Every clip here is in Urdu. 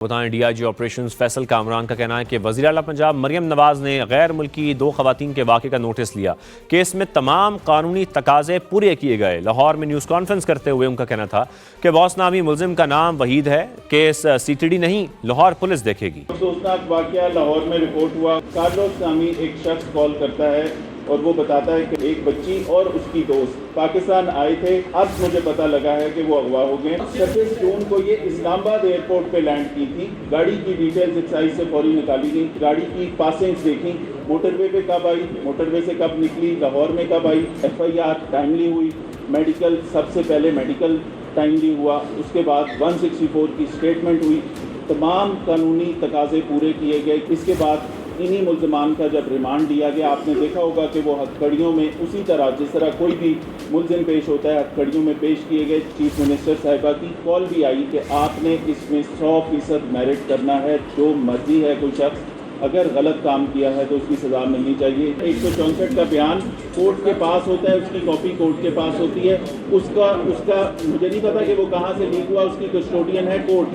بتائیں D I G operations Faisal Kamran کا کہنا ہے کہ وزیر اعلیٰ پنجاب مریم نواز نے غیر ملکی 2 خواتین کے واقعے کا نوٹس لیا۔ کیس میں تمام قانونی تقاضے پورے کیے گئے۔ لاہور میں نیوز کانفرنس کرتے ہوئے ان کا کہنا تھا کہ باس نامی ملزم کا نام وحید ہے۔ کیس سی ٹی ڈی نہیں، لاہور پولیس دیکھے گی۔ افسوسناک واقعہ لاہور میں رپورٹ ہوا۔ کارلوس نامی ایک شخص کال کرتا ہے اور وہ بتاتا ہے کہ ایک بچی اور اس کی دوست پاکستان آئے تھے، اب مجھے پتہ لگا ہے کہ وہ اغوا ہو گئے۔ 26 جون کو یہ اسلام آباد ایئرپورٹ پہ لینڈ کی تھی۔ گاڑی کی ڈیٹیلز ایکسائز سے فوری نکالی گئی، گاڑی کی پاسنگز دیکھیں، موٹر وے پہ کب آئی، موٹر وے سے کب نکلی، لاہور میں کب آئی، ایف آئی آر ٹائملی ہوئی، میڈیکل سب سے پہلے میڈیکل ٹائملی ہوا، اس کے بعد 164 کی اسٹیٹمنٹ ہوئی، تمام قانونی تقاضے پورے کیے گئے۔ اس کے بعد انہی ملزمان کا جب ریمانڈ دیا گیا، آپ نے دیکھا ہوگا کہ وہ ہتھکڑیوں میں اسی طرح جس طرح کوئی بھی ملزم پیش ہوتا ہے ہتھکڑیوں میں پیش کیے گئے۔ چیف منسٹر صاحبہ کی کال بھی آئی کہ آپ نے اس میں 100% میرٹ کرنا ہے، جو مرضی ہے کوئی شخص اگر غلط کام کیا ہے تو اس کی سزا ملنی چاہیے۔ 164 کا بیان کورٹ کے پاس ہوتا ہے، اس کی کاپی کورٹ کے پاس ہوتی ہے، اس کا مجھے نہیں پتا کہ وہ کہاں سے لیک ہوا، اس کی کسٹوڈین ہے کورٹ۔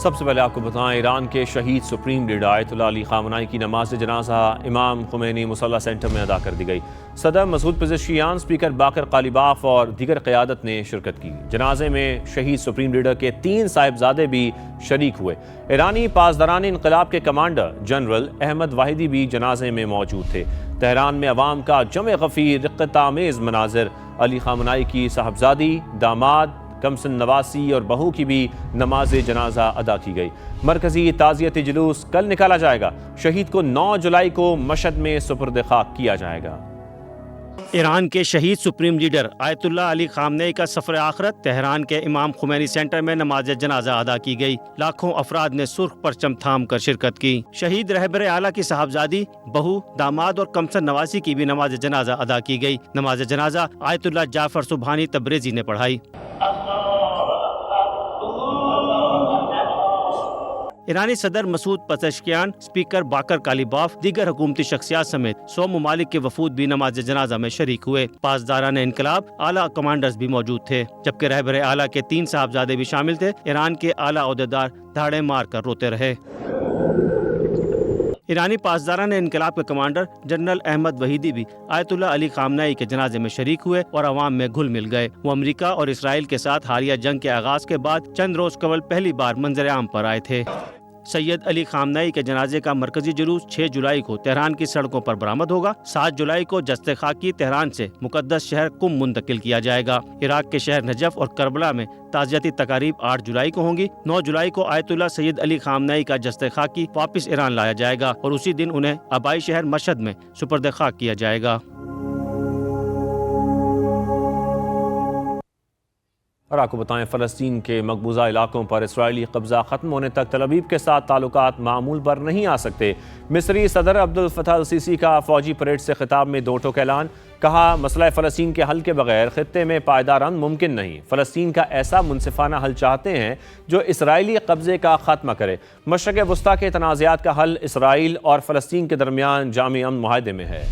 سب سے پہلے آپ کو بتائیں ایران کے شہید سپریم لیڈر آیت اللہ علی خامنائی کی نماز جنازہ امام خمینی مصلی سینٹر میں ادا کر دی گئی۔ صدر Masoud Pezeshkian, speaker Baqer Qalibaf اور دیگر قیادت نے شرکت کی۔ جنازے میں شہید سپریم لیڈر کے 3 صاحبزادے بھی شریک ہوئے۔ ایرانی پاسداران انقلاب کے کمانڈر جنرل احمد واحدی بھی جنازے میں موجود تھے۔ تہران میں عوام کا جمع غفیر رقت آمیز مناظر، علی خامنائی کی صاحبزادی، داماد، کمسن نواسی اور بہو کی بھی نماز جنازہ ادا کی گئی۔ مرکزی تعزیتی جلوس کل نکالا جائے گا۔ شہید کو 9 جولائی کو مشہد میں سپرد خاک کیا جائے گا۔ ایران کے شہید سپریم لیڈر آیت اللہ علی خامنئی کا سفر آخرت، تہران کے امام خمینی سینٹر میں نماز جنازہ ادا کی گئی۔ لاکھوں افراد نے سرخ پرچم تھام کر شرکت کی۔ شہید رہبر اعلیٰ کی صاحبزادی، بہو، داماد اور کمسن نواسی کی بھی نماز جنازہ ادا کی گئی۔ نماز جنازہ آیت اللہ جعفر سبحانی تبریزی نے پڑھائی۔ ایرانی صدر Masoud Pezeshkian, speaker Baqer Qalibaf, دیگر حکومتی شخصیات سمیت 100 ممالک کے وفود بھی نماز جنازہ میں شریک ہوئے۔ پاسداران انقلاب، اعلیٰ کمانڈرز بھی موجود تھے، جبکہ رہبر اعلیٰ کے 3 صاحبزادے بھی شامل تھے۔ ایران کے اعلیٰ عہدیدار دھاڑے مار کر روتے رہے۔ ایرانی پاسداران انقلاب کے کمانڈر جنرل احمد وحیدی بھی آیت اللہ علی خامنئی کے جنازے میں شریک ہوئے اور عوام میں گھل مل گئے۔ وہ امریکہ اور اسرائیل کے ساتھ حالیہ جنگ کے آغاز کے بعد چند روز قبل پہلی بار منظر عام پر آئے تھے۔ سید علی خامنئی کے جنازے کا مرکزی جلوس 6 جولائی کو تہران کی سڑکوں پر برآمد ہوگا۔ 7 جولائی کو جستے خاکی تہران سے مقدس شہر قم منتقل کیا جائے گا۔ عراق کے شہر نجف اور کربلا میں تعزیتی تقاریب 8 جولائی کو ہوں گی۔ 9 جولائی کو آیت اللہ سید علی خامنئی کا جستے خاکی واپس ایران لایا جائے گا اور اسی دن انہیں آبائی شہر مشہد میں سپرد خاک کیا جائے گا۔ اور آپ کو بتائیں فلسطین کے مقبوضہ علاقوں پر اسرائیلی قبضہ ختم ہونے تک تل ابیب کے ساتھ تعلقات معمول پر نہیں آ سکتے۔ مصری صدر عبد الفتاح السیسی کا فوجی پریڈ سے خطاب میں 2 ٹوک اعلان، کہا مسئلہ فلسطین کے حل کے بغیر خطے میں پائیدار امن ممکن نہیں۔ فلسطین کا ایسا منصفانہ حل چاہتے ہیں جو اسرائیلی قبضے کا خاتمہ کرے۔ مشرق وسطیٰ کے تنازعات کا حل اسرائیل اور فلسطین کے درمیان جامع امن معاہدے میں ہے۔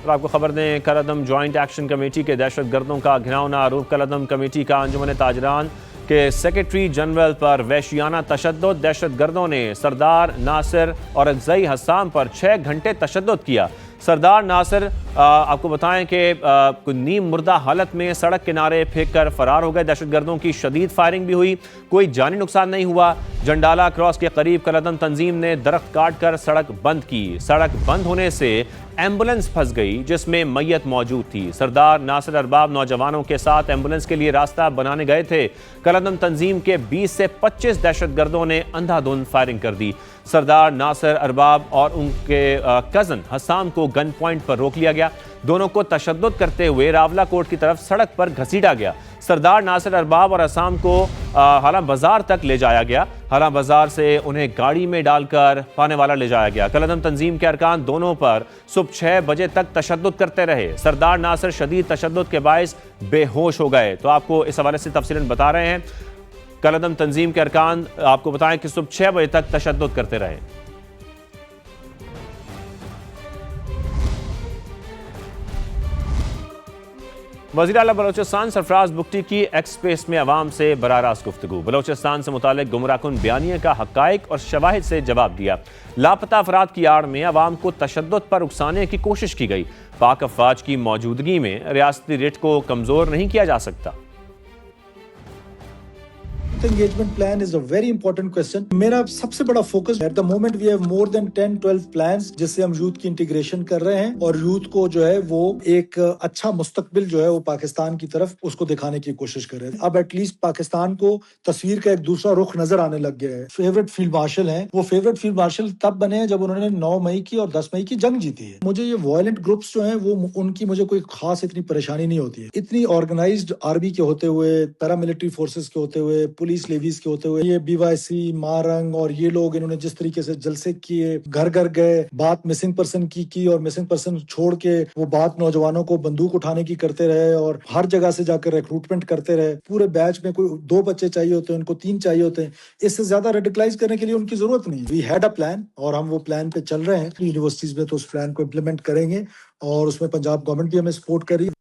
آپ کو خبر دیں، کالعدم جوائنٹ ایکشن کمیٹی کے دہشت گردوں کا گھناؤنا آروپ۔ کالعدم کمیٹی کا انجمن تاجران کے سیکرٹری جنرل پر وحشیانہ تشدد۔ دہشت گردوں نے سردار ناصر اور اکزئی حسام پر 6 گھنٹے تشدد کیا۔ سردار ناصر آپ کو بتائیں کہ نیم مردہ حالت میں سڑک کنارے پھینک کر فرار ہو گئے۔ دہشت گردوں کی شدید فائرنگ بھی ہوئی، کوئی جانی نقصان نہیں ہوا۔ جنڈالا کراس کے قریب کالعدم تنظیم نے درخت کاٹ کر سڑک بند کی۔ سڑک بند ہونے سے ایمبولنس پھنس گئی جس میں میت موجود تھی۔ سردار ناصر ارباب نوجوانوں کے ساتھ ایمبولنس کے لیے راستہ بنانے گئے تھے۔ کالعدم تنظیم کے 20 سے 25 دہشت گردوں نے اندھا دھند فائرنگ کر دی۔ سردار ناصر ارباب اور ان کے کزن حسام کو گن پوائنٹ پر روک لیا گیا۔ دونوں کو تشدد کرتے ہوئے راولہ کوٹ کی طرف سڑک پر گھسیٹا گیا۔ سردار ناصر ارباب اور حسام کو حالہ بازار تک لے جایا گیا۔ حالہ بازار سے انہیں گاڑی میں ڈال کر پانے والا لے جایا گیا۔ کالعدم تنظیم کے ارکان دونوں پر صبح 6 بجے تک تشدد کرتے رہے۔ سردار ناصر شدید تشدد کے باعث بے ہوش ہو گئے۔ تو آپ کو اس حوالے سے تفصیلاً بتا رہے ہیں۔ کالعدم تنظیم کے ارکان آپ کو بتائیں کہ صبح 6 بجے تک تشدد کرتے رہے۔ وزیر اعلیٰ بلوچستان سرفراز بگٹی کی ایکس اسپیس میں عوام سے براہ راست گفتگو، بلوچستان سے متعلق گمراہ کن بیانیے کا حقائق اور شواہد سے جواب دیا۔ لاپتہ افراد کی آڑ میں عوام کو تشدد پر اکسانے کی کوشش کی گئی۔ پاک افواج کی موجودگی میں ریاستی ریٹ کو کمزور نہیں کیا جا سکتا۔ Engagement plan is a very important question. میرا سب سے بڑا focus at the moment we have more than 10-12 plans جس سے ہم یوتھ کی انٹیگریشن کر رہے ہیں اور یوتھ کو جو ہے وہ ایک اچھا مستقبل جو ہے وہ پاکستان کی طرف اس کو دکھانے کی کوشش کر رہے ہیں۔ اب ایٹ لیسٹ پاکستان کو تصویر کا ایک دوسرا رخ نظر آنے لگ گیا ہے۔ فیورٹ فیلڈ مارشل ہیں، وہ فیورٹ فیلڈ مارشل تب بنے ہیں جب انہوں نے 9 مئی کی اور 10 مئی کی جنگ جیتی ہے۔ مجھے یہ وائلنٹ گروپس جو ہیں وہ ان کی مجھے کوئی خاص اتنی پریشانی نہیں ہوتی ہے۔ اتنی آرگنائزڈ آرمی کے ہوتے ہوئے، پیراملٹری فورسز کے ہوتے ہوئے، پولیس لیویز کے ہوتے ہوئے، یہ BYC مارنگ اور یہ لوگ انہوں نے جس طریقے سے جلسے کیے، گھر گھر گئے، بات مسنگ پرسن کی اور مسنگ پرسن چھوڑ کے وہ بات نوجوانوں کو بندوق اٹھانے کی کرتے رہے اور ہر جگہ سے جا کر ریکروٹمنٹ کرتے رہے۔ پورے بیچ میں کوئی 2 بچے چاہیے ہوتے ہیں، ان کو 3 چاہیے ہوتے ہیں۔ اس سے زیادہ ریڈیکلائز کرنے کے لیے ان کی ضرورت نہیں۔ وی ہیڈ اے پلان اور ہم وہ پلان پہ چل رہے ہیں۔ یونیورسٹیز میں تو اس پلان کو امپلیمنٹ کریں گے اور اس میں پنجاب گورنمنٹ بھی ہمیں سپورٹ کر رہی ہے۔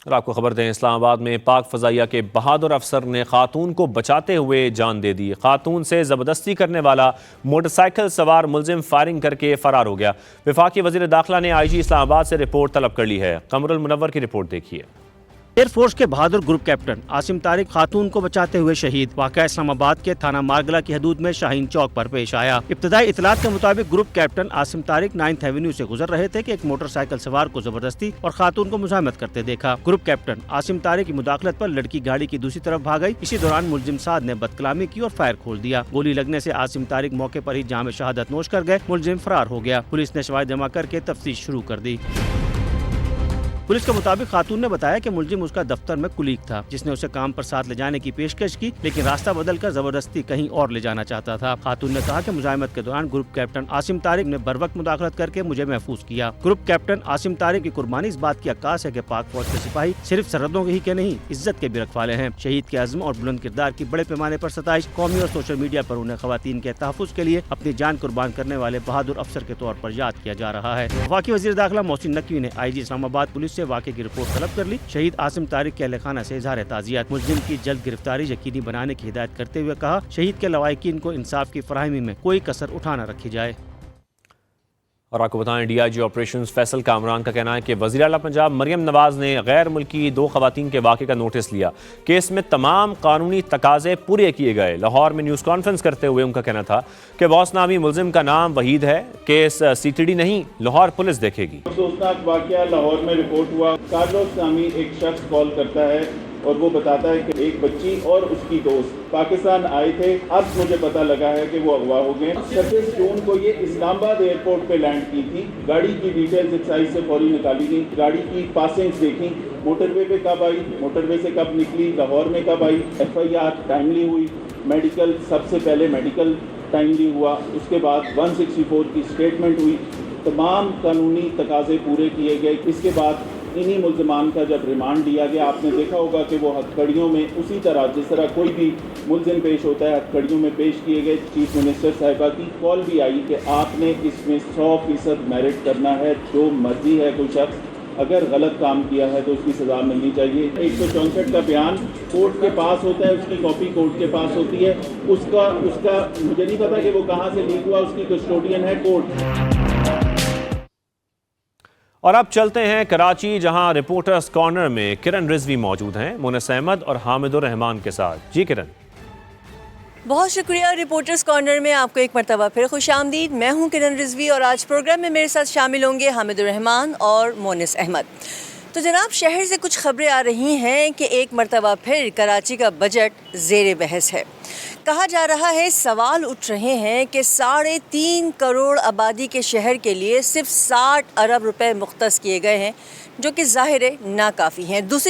اور آپ کو خبر دیں، اسلام آباد میں پاک فضائیہ کے بہادر افسر نے خاتون کو بچاتے ہوئے جان دے دی۔ خاتون سے زبردستی کرنے والا موٹر سائیکل سوار ملزم فائرنگ کر کے فرار ہو گیا۔ وفاقی وزیر داخلہ نے IG اسلام آباد سے رپورٹ طلب کر لی ہے۔ قمر المنور کی رپورٹ دیکھیے۔ ایئر فورس کے بہادر گروپ کیپٹن عاصم طارق خاتون کو بچاتے ہوئے شہید۔ واقعہ اسلام آباد کے تھانہ مارگلہ کی حدود میں شاہین چوک پر پیش آیا۔ ابتدائی اطلاعات کے مطابق group captain Asim Tariq 9th avenue سے گزر رہے تھے کہ ایک موٹر سائیکل سوار کو زبردستی اور خاتون کو مزاحمت کرتے دیکھا۔ گروپ کیپٹن عاصم طارق کی مداخلت پر لڑکی گاڑی کی دوسری طرف بھاگ گئی۔ اسی دوران ملزم سعد نے بدکلامی کی اور فائر کھول دیا۔ گولی لگنے سے عاصم طارق موقع پر ہی جام شہادت نوش کر گئے۔ ملزم فرار ہو گیا۔ پولیس نے شواہد جمع کر کے تفتیش شروع کر دی۔ پولیس کے مطابق خاتون نے بتایا کہ ملزم اس کا دفتر میں کلیگ تھا جس نے اسے کام پر ساتھ لے جانے کی پیشکش کی، لیکن راستہ بدل کر زبردستی کہیں اور لے جانا چاہتا تھا۔ خاتون نے کہا کہ مزاحمت کے دوران گروپ کیپٹن عاصم طارق نے بروقت مداخلت کر کے مجھے محفوظ کیا۔ گروپ کیپٹن عاصم طارق کی قربانی اس بات کی عکاس ہے کہ پاک فوج کے سپاہی صرف سرحدوں کے ہی کے نہیں، عزت کے بھی رکھوالے ہیں۔ شہید کے عزم اور بلند کردار کی بڑے پیمانے پر ستائش۔ قومی اور سوشل میڈیا پر انہیں خواتین کے تحفظ کے لیے اپنی جان قربان کرنے والے بہادر افسر کے طور پر یاد کیا جا رہا ہے۔ وفاقی وزیر داخلہ محسن نقوی نے IG اسلام آباد پولیس سے واقعے کی رپورٹ طلب کر لی۔ شہید عاصم طارق کے اہل خانہ سے اظہار تعزیت۔ ملزم کی جلد گرفتاری یقینی بنانے کی ہدایت کرتے ہوئے کہا شہید کے لواحقین کو انصاف کی فراہمی میں کوئی کسر اٹھا نہ رکھی جائے۔ اور آپ کو بتائیں DIG آپریشنز فیصل کامران کا کہنا ہے کہ وزیر اعلیٰ پنجاب مریم نواز نے غیر ملکی 2 خواتین کے واقعے کا نوٹس لیا۔ کیس میں تمام قانونی تقاضے پورے کیے گئے۔ لاہور میں نیوز کانفرنس کرتے ہوئے ان کا کہنا تھا کہ باس نامی ملزم کا نام وحید ہے۔ کیس CTD نہیں، لاہور پولیس دیکھے گی۔ افسوسناک واقعہ لاہور میں رپورٹ ہوا۔ کارلوس نامی ایک شخص کال کرتا ہے اور وہ بتاتا ہے کہ ایک بچی اور اس کی دوست پاکستان آئے تھے، اب مجھے پتہ لگا ہے کہ وہ اغوا ہو گئے۔ 26 جون کو یہ اسلام آباد ایئرپورٹ پہ لینڈ کی تھی۔ گاڑی کی ڈیٹیلز ایکسائز سے فوری نکالی گئی، گاڑی کی پاسنگز دیکھی، موٹر وے پہ کب آئی، موٹر وے سے کب نکلی، لاہور میں کب آئی، FIR ٹائملی ہوئی، میڈیکل سب سے پہلے میڈیکل ٹائملی ہوا، اس کے بعد 164 کی اسٹیٹمنٹ ہوئی، تمام قانونی تقاضے پورے کیے گئے۔ اس کے بعد انہی ملزمان کا جب ریمانڈ لیا گیا، آپ نے دیکھا ہوگا کہ وہ ہتھکڑیوں میں اسی طرح جس طرح کوئی بھی ملزم پیش ہوتا ہے ہتھکڑیوں میں پیش کیے گئے۔ چیف منسٹر صاحبہ کی کال بھی آئی کہ آپ نے اس میں 100% میرٹ کرنا ہے، جو مرضی ہے کوئی شخص اگر غلط کام کیا ہے تو اس کی سزا ملنی چاہیے۔ 164 کا بیان کورٹ کے پاس ہوتا ہے، اس کی کاپی کورٹ کے پاس ہوتی ہے، اس کا مجھے نہیں پتا کہ وہ کہاں سے لیک ہوا، اس کی کسٹوڈین ہے کورٹ۔ اور اب چلتے ہیں کراچی، جہاں رپورٹرز کارنر میں کرن رضوی موجود ہیں مونس احمد اور حامد الرحمان کے ساتھ۔ جی کرن۔ بہت شکریہ۔ رپورٹرز کارنر میں آپ کو ایک مرتبہ پھر خوش آمدید۔ میں ہوں کرن رضوی اور آج پروگرام میں میرے ساتھ شامل ہوں گے حامد الرحمان اور مونس احمد۔ تو جناب، شہر سے کچھ خبریں آ رہی ہیں کہ ایک مرتبہ پھر کراچی کا بجٹ زیر بحث ہے۔ کہا جا رہا ہے، سوال اٹھ رہے ہیں کہ 3.5 کروڑ آبادی کے شہر کے لیے صرف 60 ارب روپے مختص کیے گئے ہیں، جو کہ ظاہر ہے ناکافی ہیں۔ دوسری